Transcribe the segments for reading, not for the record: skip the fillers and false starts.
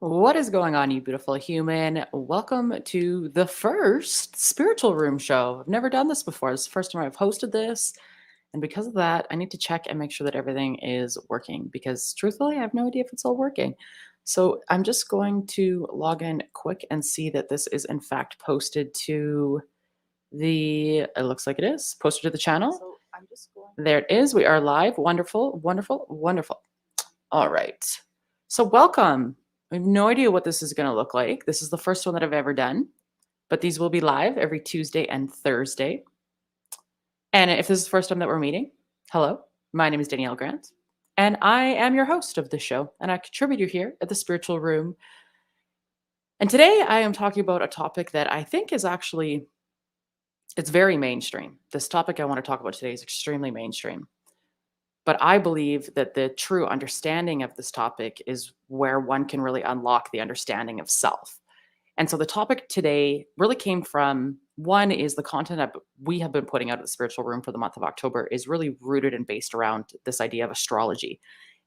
What is going on, you beautiful human? Welcome to the first spiritual room show. I've never done this before. It's the first time I've hosted this. And because of that, I need to check and make sure that everything is working because truthfully, I have no idea if it's all working. So I'm just going to log in quick and see that this is in fact posted to it looks like it is posted to the channel. So I'm just going. There it is. We are live. Wonderful, wonderful, wonderful. All right. So welcome. I have no idea what this is going to look like. This is the first one that I've ever done, but these will be live every Tuesday and Thursday. And if this is the first time that we're meeting, hello, my name is Danielle Grant, and I am your host of this show, and I contribute you here at the Spiritual Room. And today I am talking about a topic that I think is actually, it's very mainstream. This topic I want to talk about today is extremely mainstream. But I believe that the true understanding of this topic is where one can really unlock the understanding of self. And so the topic today really came from one is the content that we have been putting out at the Spiritual Room for the month of October is really rooted and based around this idea of astrology.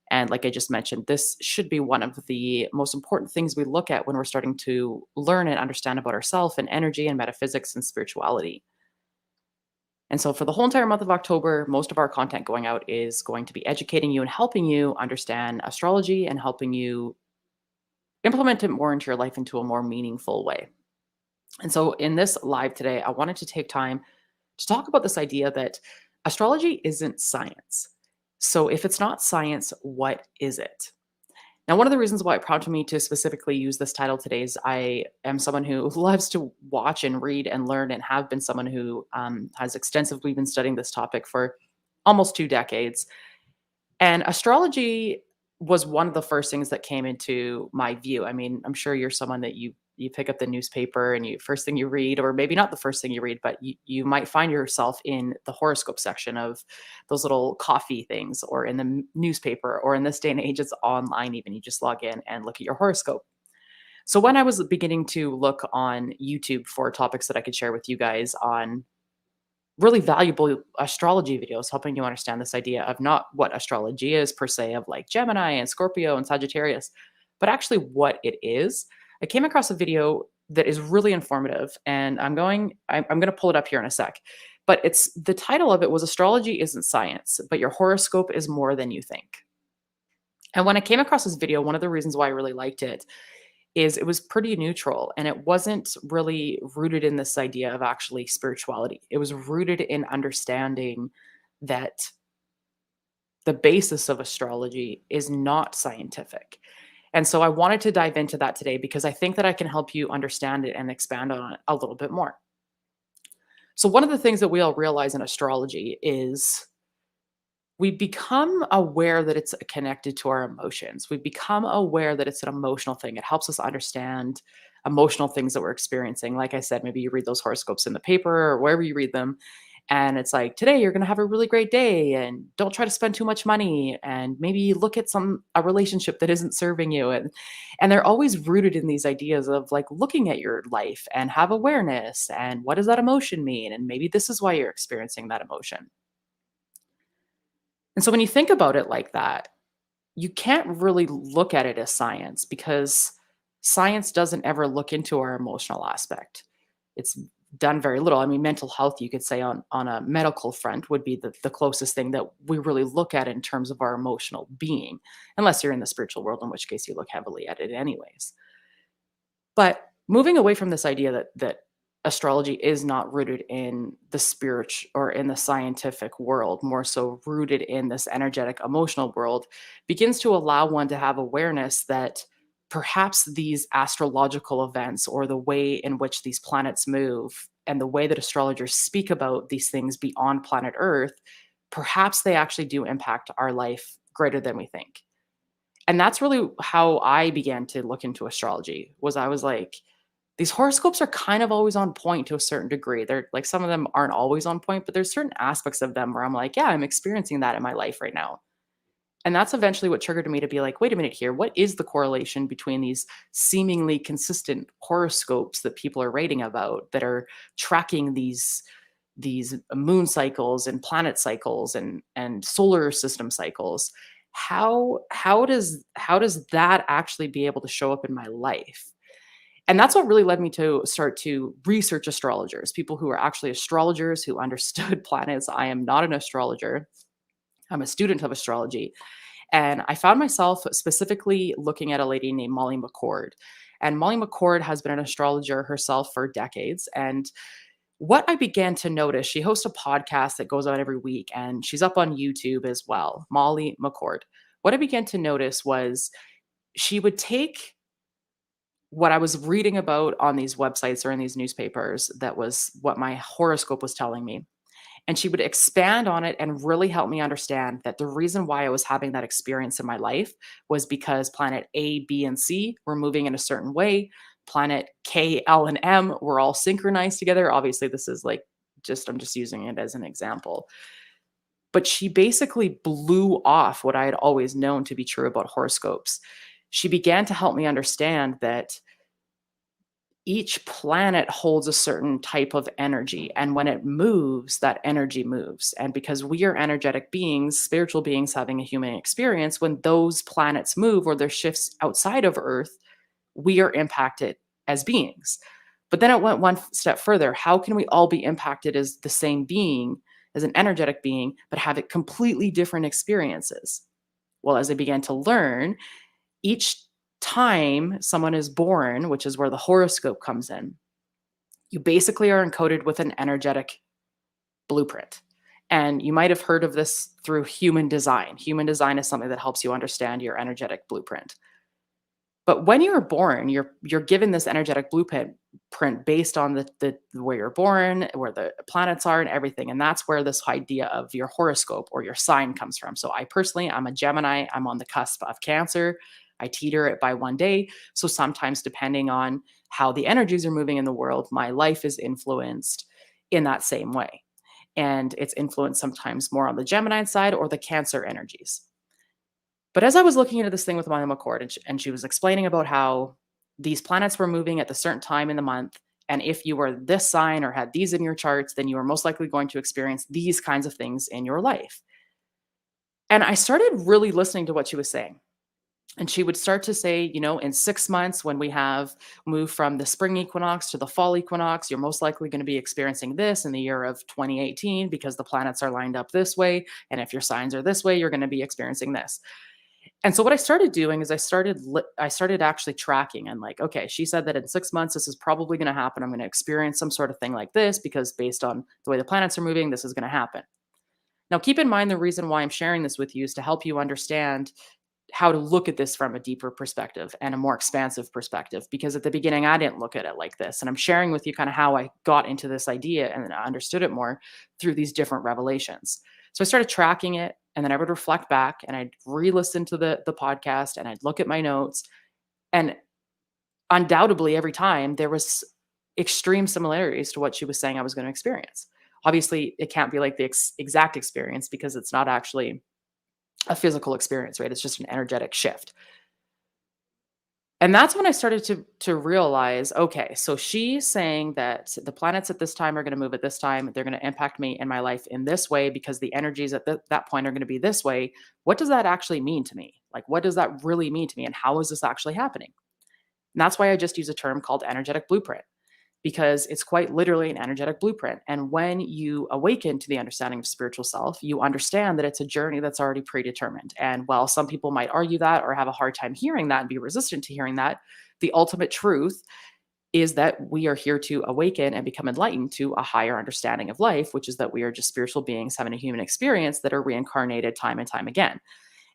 And like I just mentioned, this should be one of the most important things we look at when we're starting to learn and understand about ourselves and energy and metaphysics and spirituality. And so for the whole entire month of October, most of our content going out is going to be educating you and helping you understand astrology and helping you implement it more into your life into a more meaningful way. And so in this live today, I wanted to take time to talk about this idea that astrology isn't science. So if it's not science, what is it? Now, one of the reasons why it prompted me to specifically use this title today is I am someone who loves to watch and read and learn, and have been someone who has extensively been studying this topic for almost 2 decades. And astrology was one of the first things that came into my view. I mean, I'm sure you're someone that you pick up the newspaper and you first thing you read, or maybe not the first thing you read, but you might find yourself in the horoscope section of those little coffee things, or in the newspaper, or in this day and age, it's online even. You just log in and look at your horoscope. So when I was beginning to look on YouTube for topics that I could share with you guys on really valuable astrology videos, helping you understand this idea of not what astrology is per se, of like Gemini and Scorpio and Sagittarius, but actually what it is, I came across a video that is really informative, and I'm going to pull it up here in a sec. But it's the title of it was Astrology Isn't Science, but Your Horoscope is More Than You Think. And when I came across this video, one of the reasons why I really liked it is it was pretty neutral, and it wasn't really rooted in this idea of actually spirituality. It was rooted in understanding that the basis of astrology is not scientific. And so I wanted to dive into that today because I think that I can help you understand it and expand on it a little bit more. So, one of the things that we all realize in astrology is we become aware that it's connected to our emotions. We become aware that it's an emotional thing. It helps us understand emotional things that we're experiencing. Like I said, maybe you read those horoscopes in the paper or wherever you read them, and it's like, today you're going to have a really great day, and don't try to spend too much money, and maybe look at a relationship that isn't serving you. And they're always rooted in these ideas of like looking at your life and have awareness, and what does that emotion mean? And maybe this is why you're experiencing that emotion. And so when you think about it like that, you can't really look at it as science, because science doesn't ever look into our emotional aspect. It's done very little. I mean, mental health, you could say on a medical front, would be the closest thing that we really look at in terms of our emotional being, unless you're in the spiritual world, in which case you look heavily at it anyways. But moving away from this idea that astrology is not rooted in the spirit or in the scientific world, more so rooted in this energetic emotional world, begins to allow one to have awareness that perhaps these astrological events, or the way in which these planets move and the way that astrologers speak about these things beyond planet Earth, perhaps they actually do impact our life greater than we think. And that's really how I began to look into astrology. Was I was like, these horoscopes are kind of always on point to a certain degree. They're like, some of them aren't always on point, but there's certain aspects of them where I'm like, yeah, I'm experiencing that in my life right now. And that's eventually what triggered me to be like, wait a minute here, what is the correlation between these seemingly consistent horoscopes that people are writing about, that are tracking these moon cycles and planet cycles and solar system cycles? how does that actually be able to show up in my life? And that's what really led me to start to research astrologers, people who are actually astrologers who understood planets. I am not an astrologer. I'm a student of astrology. And I found myself specifically looking at a lady named Molly McCord. And Molly McCord has been an astrologer herself for decades. And what I began to notice, she hosts a podcast that goes out every week, and she's up on YouTube as well, Molly McCord. What I began to notice was she would take what I was reading about on these websites or in these newspapers, that was what my horoscope was telling me, and she would expand on it and really help me understand that the reason why I was having that experience in my life was because planet A, B, and C were moving in a certain way. Planet K, L, and M were all synchronized together. Obviously, this is like I'm just using it as an example. But she basically blew off what I had always known to be true about horoscopes. She began to help me understand that each planet holds a certain type of energy. And when it moves, that energy moves. And because we are energetic beings, spiritual beings having a human experience, when those planets move or there's shifts outside of Earth, we are impacted as beings. But then it went one step further. How can we all be impacted as the same being, as an energetic being, but have it completely different experiences? Well, as I began to learn, each time someone is born, which is where the horoscope comes in, you basically are encoded with an energetic blueprint. And you might have heard of this through human design. Human design is something that helps you understand your energetic blueprint. But when you're born, you're given this energetic blueprint based on the where you're born, where the planets are, and everything. And that's where this idea of your horoscope or your sign comes from. So I personally, I'm a Gemini. I'm on the cusp of Cancer. I teeter it by one day. So sometimes, depending on how the energies are moving in the world, my life is influenced in that same way. And it's influenced sometimes more on the Gemini side or the Cancer energies. But as I was looking into this thing with Maya McCord, and she was explaining about how these planets were moving at a certain time in the month, and if you were this sign or had these in your charts, then you were most likely going to experience these kinds of things in your life. And I started really listening to what she was saying. And she would start to say, in 6 months, when we have moved from the spring equinox to the fall equinox, you're most likely going to be experiencing this in the year of 2018 because the planets are lined up this way. And if your signs are this way, you're going to be experiencing this. And so what I started doing is I started actually tracking, and like, okay, she said that in 6 months this is probably going to happen. I'm going to experience some sort of thing like this because based on the way the planets are moving, this is going to happen. Now, keep in mind, the reason why I'm sharing this with you is to help you understand how to look at this from a deeper perspective and a more expansive perspective, because at the beginning I didn't look at it like this, and I'm sharing with you kind of how I got into this idea and I understood it more through these different revelations. So I started tracking it, and then I would reflect back and I'd re-listen to the podcast and I'd look at my notes, and undoubtedly every time there was extreme similarities to what she was saying I was going to experience. Obviously it can't be like the exact experience because it's not actually a physical experience, right? It's just an energetic shift. And that's when I started to realize, okay, so she's saying that the planets at this time are going to move at this time. They're going to impact me in my life in this way because the energies at that point are going to be this way. What does that actually mean to me? Like, what does that really mean to me? And how is this actually happening? And that's why I just use a term called energetic blueprint, because it's quite literally an energetic blueprint. And when you awaken to the understanding of spiritual self, you understand that it's a journey that's already predetermined. And while some people might argue that or have a hard time hearing that and be resistant to hearing that, the ultimate truth is that we are here to awaken and become enlightened to a higher understanding of life, which is that we are just spiritual beings having a human experience that are reincarnated time and time again.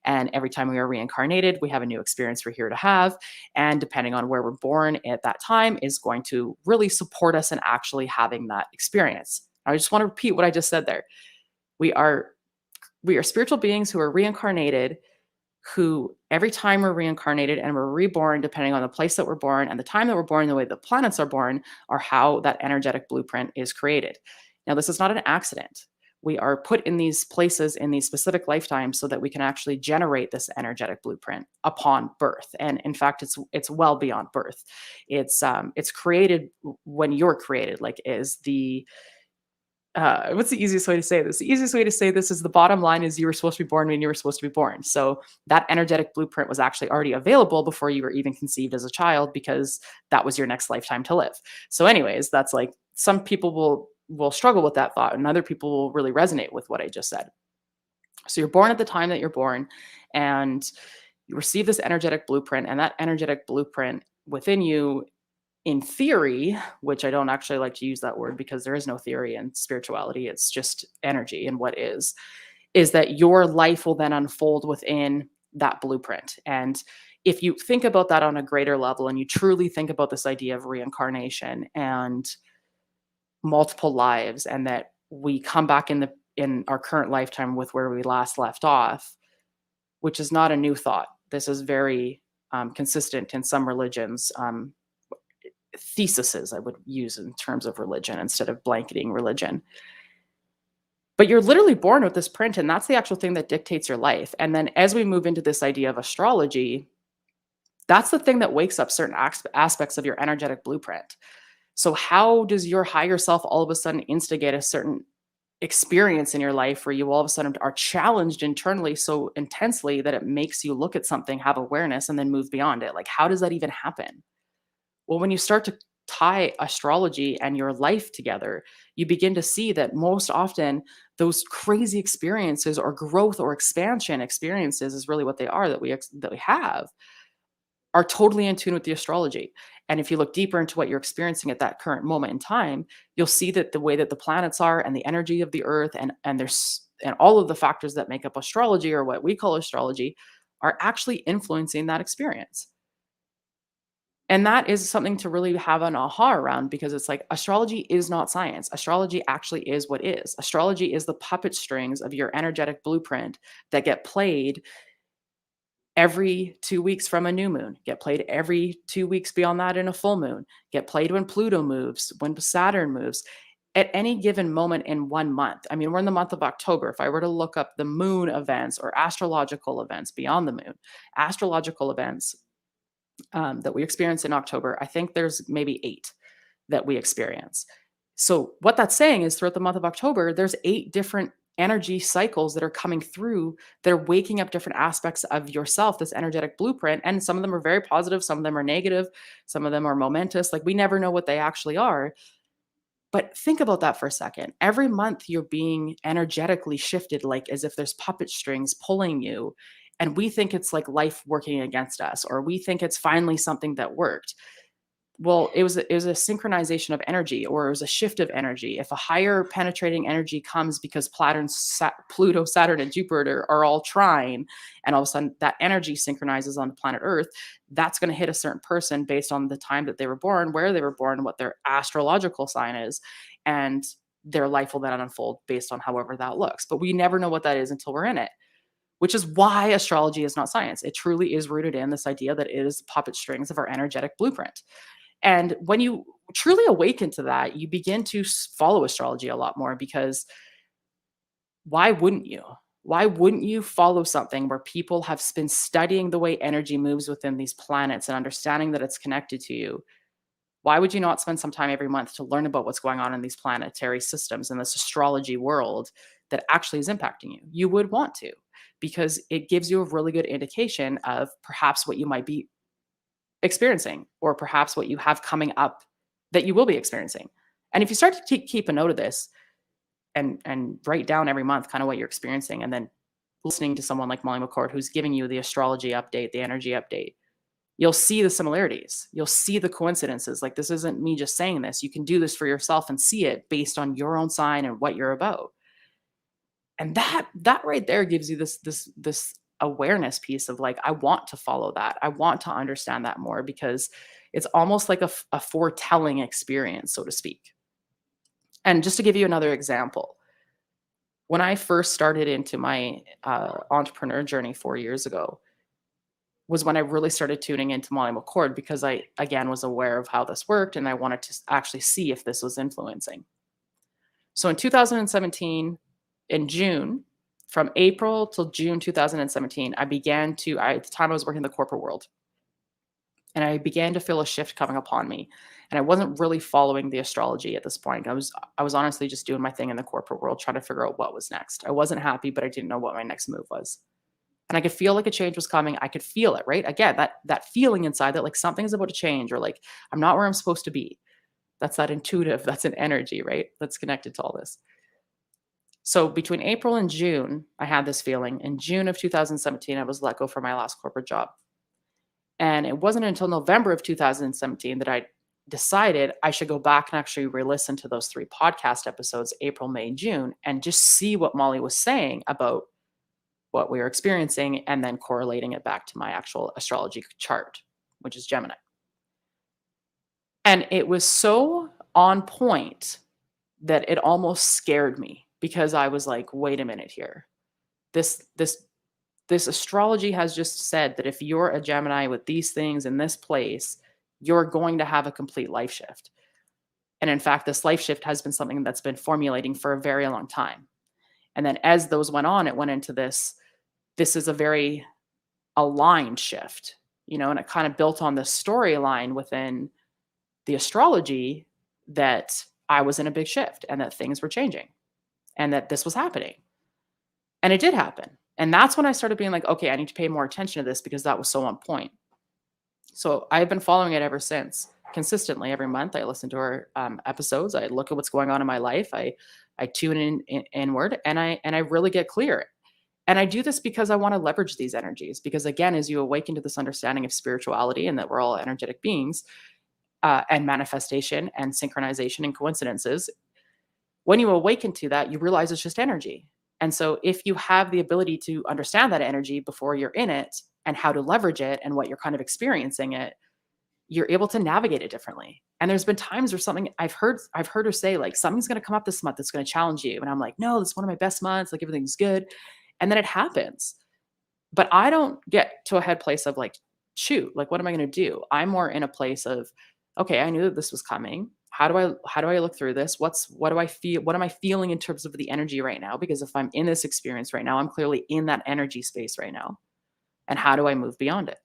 And every time we are reincarnated, we have a new experience we're here to have. And depending on where we're born at that time is going to really support us in actually having that experience. I just want to repeat what I just said there. We are spiritual beings who are reincarnated, who every time we're reincarnated and we're reborn, depending on the place that we're born and the time that we're born, the way the planets are born, are how that energetic blueprint is created. Now, this is not an accident. We are put in these places in these specific lifetimes so that we can actually generate this energetic blueprint upon birth. And in fact, it's well beyond birth. It's created when you're created, like is the what's the easiest way to say this? The easiest way to say this is the bottom line is you were supposed to be born when you were supposed to be born. So that energetic blueprint was actually already available before you were even conceived as a child because that was your next lifetime to live. So, anyways, that's like some people will struggle with that thought, and other people will really resonate with what I just said. So you're born at the time that you're born, and you receive this energetic blueprint, and that energetic blueprint within you in theory, which I don't actually like to use that word because there is no theory in spirituality, it's just energy and what is that your life will then unfold within that blueprint. And if you think about that on a greater level and you truly think about this idea of reincarnation and multiple lives, and that we come back in our current lifetime with where we last left off, which is not a new thought. This is very consistent in some religions. Theses I would use in terms of religion instead of blanketing religion. But you're literally born with this print, and that's the actual thing that dictates your life. And then as we move into this idea of astrology, that's the thing that wakes up certain aspects of your energetic blueprint. So, how does your higher self all of a sudden instigate a certain experience in your life where you all of a sudden are challenged internally so intensely that it makes you look at something, have awareness, and then move beyond it? Like, how does that even happen? Well, when you start to tie astrology and your life together, you begin to see that most often those crazy experiences or growth or expansion experiences is really what they are that we have are totally in tune with the astrology. And if you look deeper into what you're experiencing at that current moment in time, you'll see that the way that the planets are and the energy of the earth and there's and all of the factors that make up astrology or what we call astrology are actually influencing that experience. And that is something to really have an aha around because it's like astrology is not science. Astrology actually is what is. Astrology is the puppet strings of your energetic blueprint that get played every 2 weeks from a new moon, get played every 2 weeks beyond that in a full moon, get played when Pluto moves, when Saturn moves, at any given moment in 1 month. I mean, we're in the month of October. If I were to look up the moon events or astrological events beyond the moon, astrological events that we experience in October, I think there's maybe 8 that we experience. So what that's saying is throughout the month of October, there's 8 different energy cycles that are coming through that are waking up different aspects of yourself, this energetic blueprint. And some of them are very positive, some of them are negative, some of them are momentous. Like we never know what they actually are. But think about that for a second. Every month you're being energetically shifted, like as if there's puppet strings pulling you. And we think it's like life working against us, or we think it's finally something that worked. Well, it was a synchronization of energy, or it was a shift of energy. If a higher penetrating energy comes because Pluto, Saturn, and Jupiter are all trine, and all of a sudden that energy synchronizes on the planet Earth, that's going to hit a certain person based on the time that they were born, where they were born, what their astrological sign is, and their life will then unfold based on however that looks. But we never know what that is until we're in it, which is why astrology is not science. It truly is rooted in this idea that it is puppet strings of our energetic blueprint. And when you truly awaken to that, you begin to follow astrology a lot more because why wouldn't you? Why wouldn't you follow something where people have been studying the way energy moves within these planets and understanding that it's connected to you? Why would you not spend some time every month to learn about what's going on in these planetary systems and this astrology world that actually is impacting you? You would want to because it gives you a really good indication of perhaps what you might be experiencing or perhaps what you have coming up that you will be experiencing. And if you start to keep a note of this and write down every month kind of what you're experiencing and then listening to someone like Molly McCord who's giving you the astrology update, the energy update, you'll see the similarities. You'll see the coincidences. Like this isn't me just saying this. You can do this for yourself and see it based on your own sign and what you're about. And that right there gives you this awareness piece of like, I want to follow that. I want to understand that more because it's almost like a foretelling experience, so to speak. And just to give you another example, when I first started into my entrepreneur journey 4 years ago, was when I really started tuning into Molly McCord because I, again, was aware of how this worked and I wanted to actually see if this was influencing. So in 2017, in June, from April till June 2017, at the time I was working in the corporate world. And I began to feel a shift coming upon me. And I wasn't really following the astrology at this point. I was honestly just doing my thing in the corporate world, trying to figure out what was next. I wasn't happy, but I didn't know what my next move was. And I could feel like a change was coming. I could feel it, right? Again, that feeling inside that like something's about to change, or like I'm not where I'm supposed to be. That's that intuitive, that's an energy, right? That's connected to all this. So between April and June, I had this feeling. In June of 2017, I was let go from my last corporate job. And it wasn't until November of 2017 that I decided I should go back and actually re-listen to those 3 podcast episodes, April, May, June, and just see what Molly was saying about what we were experiencing, and then correlating it back to my actual astrology chart, which is Gemini. And it was so on point that it almost scared me, because I was like, wait a minute here. This astrology has just said that if you're a Gemini with these things in this place, you're going to have a complete life shift. And in fact, this life shift has been something that's been formulating for a very long time. And then as those went on, it went into this is a very aligned shift, and it kind of built on the storyline within the astrology that I was in a big shift and that things were changing and that this was happening. And it did happen. And that's when I started being like, okay, I need to pay more attention to this, because that was so on point. So I've been following it ever since, consistently every month. I listen to our episodes. I look at what's going on in my life. I tune inward, and I really get clear. And I do this because I want to leverage these energies. Because again, as you awaken to this understanding of spirituality and that we're all energetic beings, and manifestation and synchronization and coincidences, when you awaken to that, you realize it's just energy. And so if you have the ability to understand that energy before you're in it, and how to leverage it and what you're kind of experiencing it, you're able to navigate it differently. And there's been times where something I've heard her say, like, something's going to come up this month that's going to challenge you. And I'm like, no, this is one of my best months. Like, everything's good. And then it happens. But I don't get to a head place of like, shoot, like, what am I going to do? I'm more in a place of, okay, I knew that this was coming. How do I look through this? What do I feel? What am I feeling in terms of the energy right now? Because if I'm in this experience right now, I'm clearly in that energy space right now. And how do I move beyond it?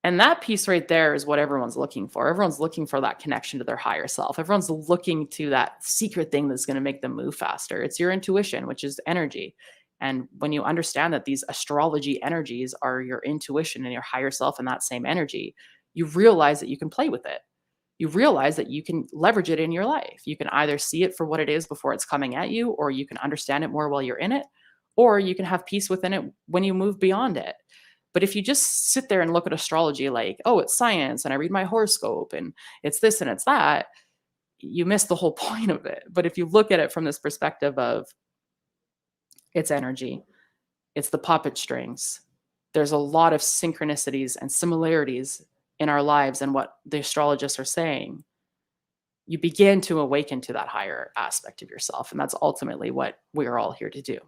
And that piece right there is what everyone's looking for. Everyone's looking for that connection to their higher self. Everyone's looking to that secret thing that's going to make them move faster. It's your intuition, which is energy. And when you understand that these astrology energies are your intuition and your higher self and that same energy, you realize that you can play with it. You realize that you can leverage it in your life. You can either see it for what it is before it's coming at you, or you can understand it more while you're in it, or you can have peace within it when you move beyond it. But if you just sit there and look at astrology like, oh, it's science and I read my horoscope and it's this and it's that, you miss the whole point of it. But if you look at it from this perspective of it's energy, it's the puppet strings, there's a lot of synchronicities and similarities in our lives and what the astrologists are saying, you begin to awaken to that higher aspect of yourself. And that's ultimately what we're all here to do.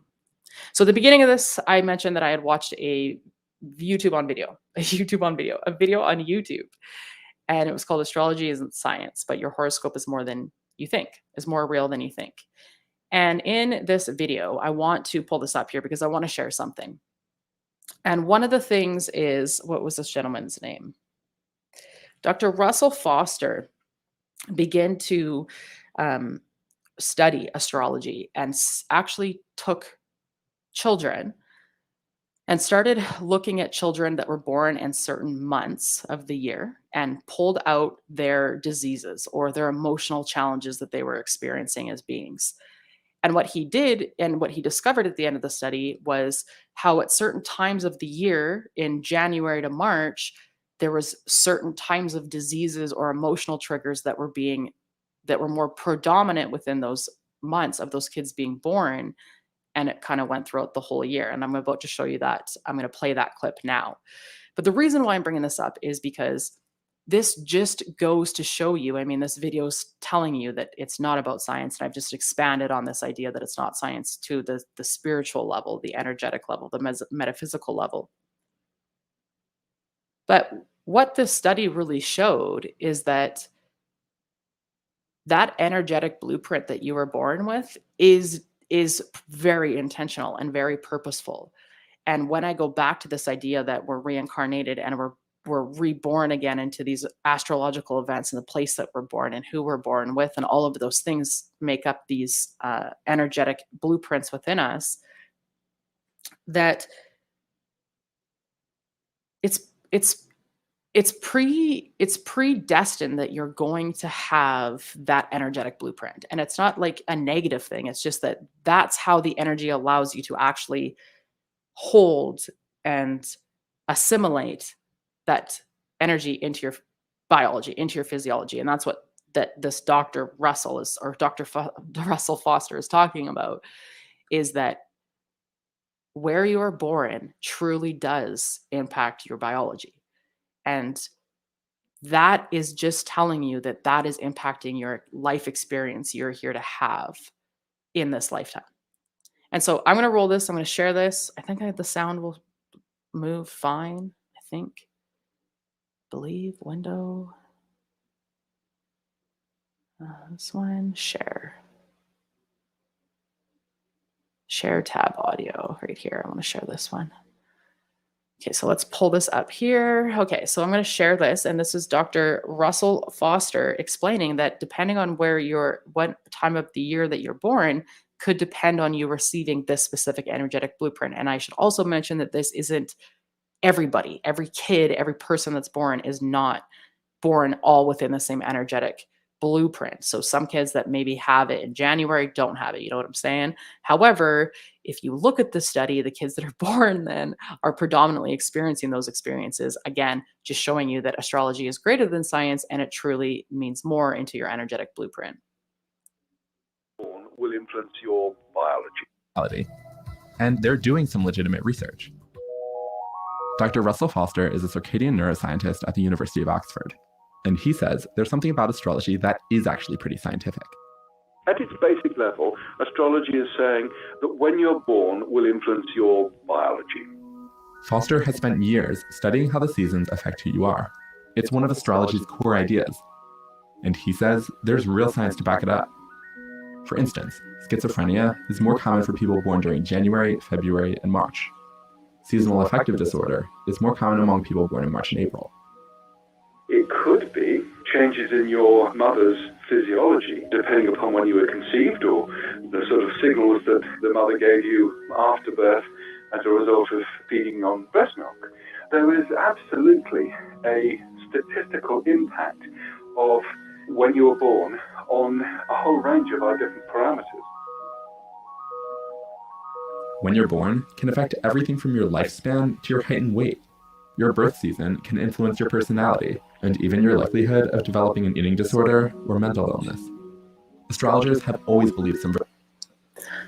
So at the beginning of this, I mentioned that I had watched a video on YouTube. And it was called Astrology Isn't Science, but your horoscope is more than you think, is more real than you think. And in this video, I want to pull this up here because I want to share something. And one of the things is, what was this gentleman's name? Dr. Russell Foster began to study astrology and actually took children and started looking at children that were born in certain months of the year and pulled out their diseases or their emotional challenges that they were experiencing as beings. And what he did and what he discovered at the end of the study was how at certain times of the year, in January to March, there was certain times of diseases or emotional triggers that were more predominant within those months of those kids being born. And it kind of went throughout the whole year. And I'm about to show you that. I'm going to play that clip now. But the reason why I'm bringing this up is because this just goes to show you, I mean, this video is telling you that it's not about science. And I've just expanded on this idea that it's not science to the spiritual level, the energetic level, the metaphysical level. But what this study really showed is that energetic blueprint that you were born with is very intentional and very purposeful. And when I go back to this idea that we're reincarnated and we're we're reborn again into these astrological events and the place that we're born and who we're born with, and all of those things make up these energetic blueprints within us, that it's it's it's predestined that you're going to have that energetic blueprint. And it's not like a negative thing. It's just that that's how the energy allows you to actually hold and assimilate that energy into your biology, into your physiology. And that's what that this Dr. Russell is, or Russell Foster is talking about, is that where you are born truly does impact your biology. And that is just telling you that that is impacting your life experience you're here to have in this lifetime. And so I'm going to roll this. I'm going to share this. I think the sound will move fine. I think. Believe window. This one, share. Share tab audio right here. I want to share this one. Okay, so let's pull this up here. Okay, so I'm going to share this, and this is Dr. Russell Foster explaining that depending on what time of the year that you're born could depend on you receiving this specific energetic blueprint. And I should also mention that this isn't everybody. Every kid, every person that's born is not born all within the same energetic blueprint. So some kids that maybe have it in January don't have it. You know what I'm saying? However, if you look at the study, the kids that are born then are predominantly experiencing those experiences. Again, just showing you that astrology is greater than science and it truly means more into your energetic blueprint. Will influence your biology. And they're doing some legitimate research. Dr. Russell Foster is a circadian neuroscientist at the University of Oxford. And he says there's something about astrology that is actually pretty scientific. At its basic level, astrology is saying that when you're born will influence your biology. Foster has spent years studying how the seasons affect who you are. It's one of astrology's core ideas. And he says there's real science to back it up. For instance, schizophrenia is more common for people born during January, February, and March. Seasonal affective disorder is more common among people born in March and April. It could be changes in your mother's physiology, depending upon when you were conceived, or the sort of signals that the mother gave you after birth as a result of feeding on breast milk. There is absolutely a statistical impact of when you were born on a whole range of our different parameters. When you're born can affect everything from your lifespan to your height and weight. Your birth season can influence your personality and even your likelihood of developing an eating disorder or mental illness. Astrologers have always believed some.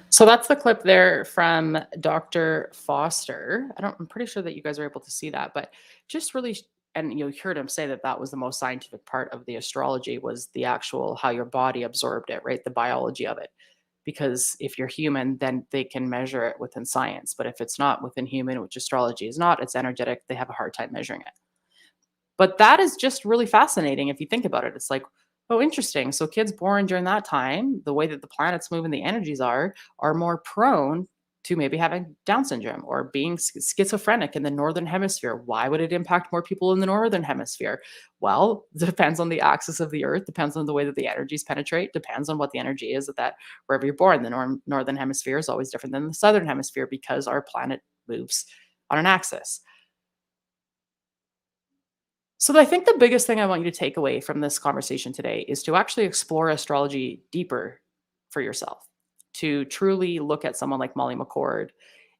So that's the clip there from Dr. Foster. I'm pretty sure that you guys are able to see that, but just really, and you heard him say that that was the most scientific part of the astrology, was the actual how your body absorbed it, right? The biology of it. Because if you're human, then they can measure it within science. But if it's not within human, which astrology is not, it's energetic, they have a hard time measuring it. But that is just really fascinating if you think about it. It's like, oh, interesting. So kids born during that time, the way that the planets move and the energies are more prone to maybe having Down syndrome or being schizophrenic in the northern hemisphere. Why would it impact more people in the northern hemisphere? Well, it depends on the axis of the earth, depends on the way that the energies penetrate, depends on what the energy is at that wherever you're born. The northern hemisphere is always different than the southern hemisphere because our planet moves on an axis. So I think the biggest thing I want you to take away from this conversation today is to actually explore astrology deeper for yourself, to truly look at someone like Molly McCord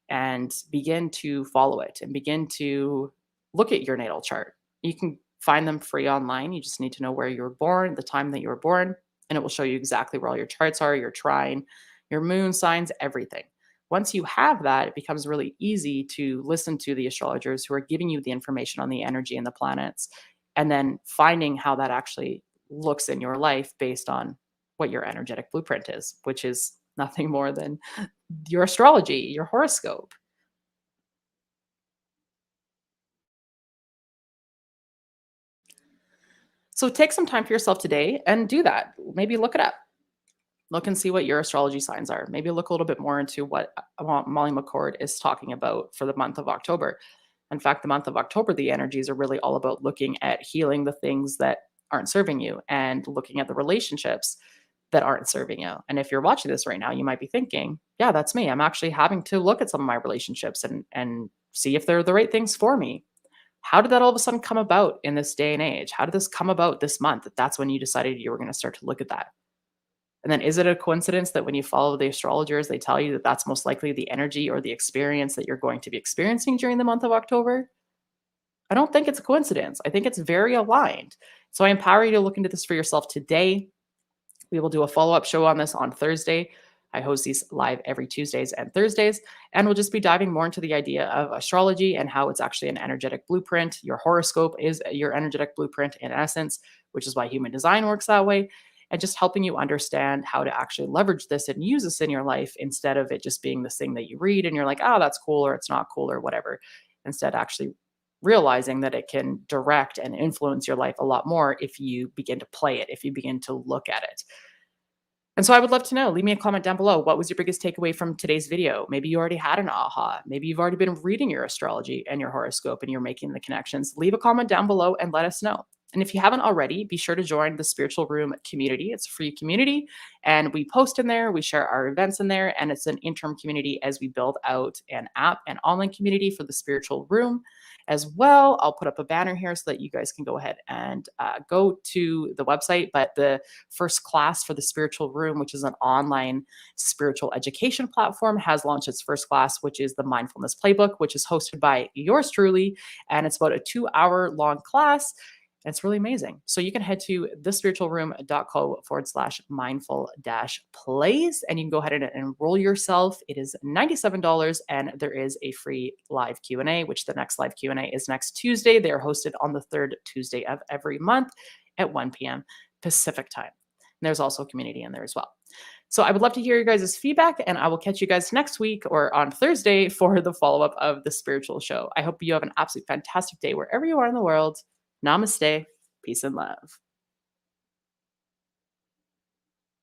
and begin to follow it and begin to look at your natal chart. You can find them free online. You just need to know where you were born, the time that you were born, and it will show you exactly where all your charts are, your trine, your moon signs, everything. Once you have that, it becomes really easy to listen to the astrologers who are giving you the information on the energy and the planets, and then finding how that actually looks in your life based on what your energetic blueprint is, which is nothing more than your astrology, your horoscope. So take some time for yourself today and do that. Maybe look it up. Look and see what your astrology signs are. Maybe look a little bit more into what Molly McCord is talking about for the month of October. In fact, the month of October, the energies are really all about looking at healing the things that aren't serving you and looking at the relationships that aren't serving you. And if you're watching this right now, you might be thinking, yeah, that's me. I'm actually having to look at some of my relationships and see if they're the right things for me. How did that all of a sudden come about in this day and age? How did this come about this month that that's when you decided you were going to start to look at that? And then is it a coincidence that when you follow the astrologers, they tell you that that's most likely the energy or the experience that you're going to be experiencing during the month of October? I don't think it's a coincidence. I think it's very aligned. So I empower you to look into this for yourself today. We will do a follow-up show on this on Thursday. I host these live every Tuesdays and Thursdays, and we'll just be diving more into the idea of astrology and how it's actually an energetic blueprint. Your horoscope is your energetic blueprint in essence, which is why human design works that way, and just helping you understand how to actually leverage this and use this in your life instead of it just being this thing that you read and you're like, oh, that's cool, or it's not cool, or whatever. Instead, actually realizing that it can direct and influence your life a lot more if you begin to play it, if you begin to look at it. And so I would love to know, leave me a comment down below. What was your biggest takeaway from today's video? Maybe you already had an aha. Maybe you've already been reading your astrology and your horoscope and you're making the connections. Leave a comment down below and let us know. And if you haven't already, be sure to join the Spiritual Room community. It's a free community and we post in there, we share our events in there, and it's an interim community as we build out an app and online community for the Spiritual Room as well. I'll put up a banner here so that you guys can go ahead and go to the website. But the first class for the Spiritual Room, which is an online spiritual education platform, has launched its first class, which is the Mindfulness Playbook, which is hosted by yours truly. And it's about a 2-hour long class. And it's really amazing. So you can head to thespiritualroom.co/mindful-plays and you can go ahead and enroll yourself. It is $97 and there is a free live Q&A, which the next live Q&A is next Tuesday. They are hosted on the third Tuesday of every month at 1 p.m. Pacific time. And there's also a community in there as well. So I would love to hear your guys' feedback, and I will catch you guys next week or on Thursday for the follow-up of the spiritual show. I hope you have an absolutely fantastic day wherever you are in the world. Namaste, peace and love.